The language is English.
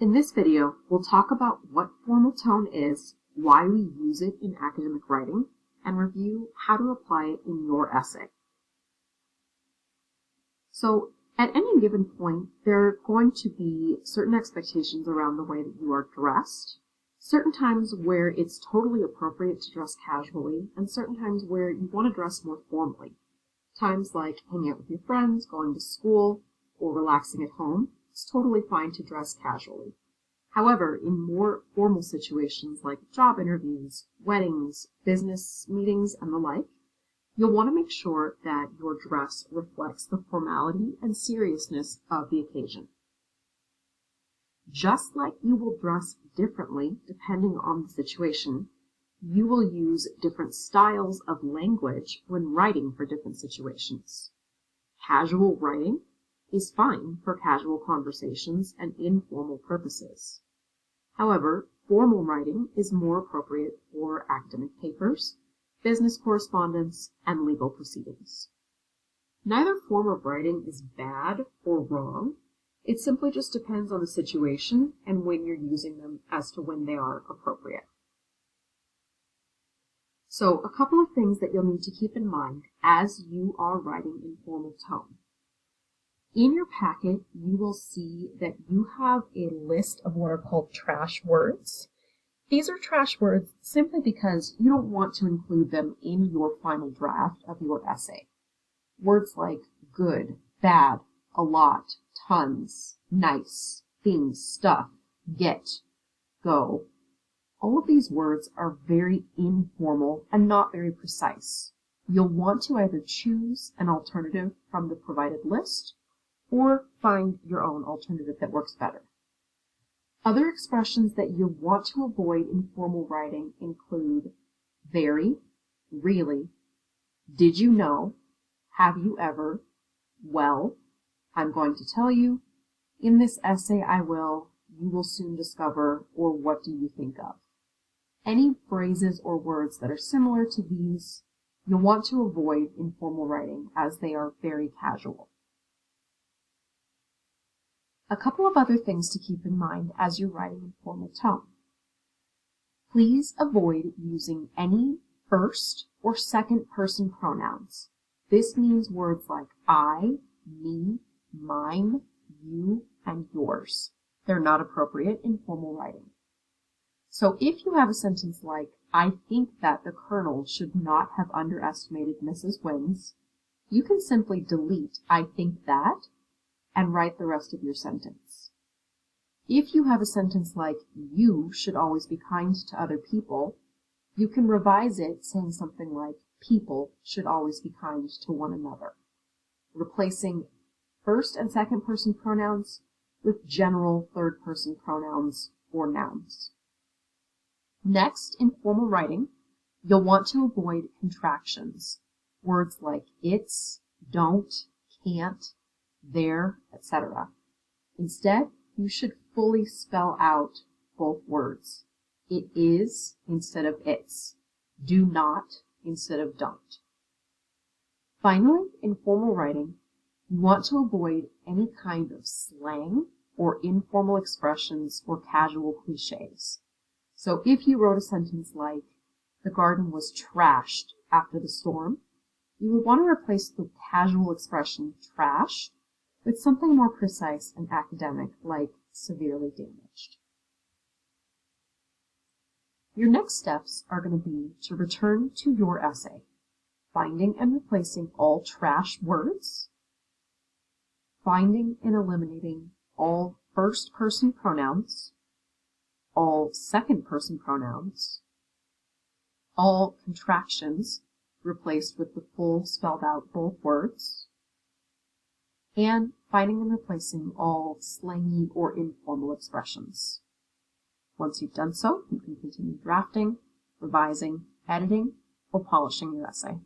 In this video, we'll talk about what formal tone is, why we use it in academic writing, and review how to apply it in your essay. So, at any given point, there are going to be certain expectations around the way that you are dressed, certain times where it's totally appropriate to dress casually, and certain times where you want to dress more formally. Times like hanging out with your friends, going to school, or relaxing at home, it's totally fine to dress casually. However, in more formal situations like job interviews, weddings, business meetings, and the like, you'll want to make sure that your dress reflects the formality and seriousness of the occasion. Just like you will dress differently depending on the situation, you will use different styles of language when writing for different situations. Casual writing is fine for casual conversations and informal purposes. However, formal writing is more appropriate for academic papers, business correspondence, and legal proceedings. Neither form of writing is bad or wrong. It simply just depends on the situation and when you're using them as to when they are appropriate. So, a couple of things that you'll need to keep in mind as you are writing in formal tone. In your packet, you will see that you have a list of what are called trash words. These are trash words simply because you don't want to include them in your final draft of your essay. Words like good, bad, a lot, tons, nice, things, stuff, get, go. All of these words are very informal and not very precise. You'll want to either choose an alternative from the provided list or find your own alternative that works better. Other expressions that you want to avoid in formal writing include very, really, did you know, have you ever, well, I'm going to tell you, in this essay I will, you will soon discover, or what do you think of? Any phrases or words that are similar to these, you'll want to avoid in formal writing as they are very casual. A couple of other things to keep in mind as you're writing in formal tone. Please avoid using any first or second person pronouns. This means words like I, me, mine, you, and yours. They're not appropriate in formal writing. So if you have a sentence like, I think that the Colonel should not have underestimated Mrs. Wins, you can simply delete I think that and write the rest of your sentence. If you have a sentence like, you should always be kind to other people, you can revise it saying something like, people should always be kind to one another, replacing first and second person pronouns with general third person pronouns or nouns. Next, in formal writing, you'll want to avoid contractions, words like it's, don't, can't, there, etc. Instead, you should fully spell out both words. It is instead of it's. Do not instead of don't. Finally, in formal writing, you want to avoid any kind of slang or informal expressions or casual cliches. So if you wrote a sentence like, the garden was trashed after the storm, you would want to replace the casual expression trash with something more precise and academic like severely damaged. Your next steps are going to be to return to your essay, finding and replacing all trash words, finding and eliminating all first-person pronouns, all second-person pronouns, all contractions replaced with the full spelled out both words, and finding and replacing all slangy or informal expressions. Once you've done so, you can continue drafting, revising, editing, or polishing your essay.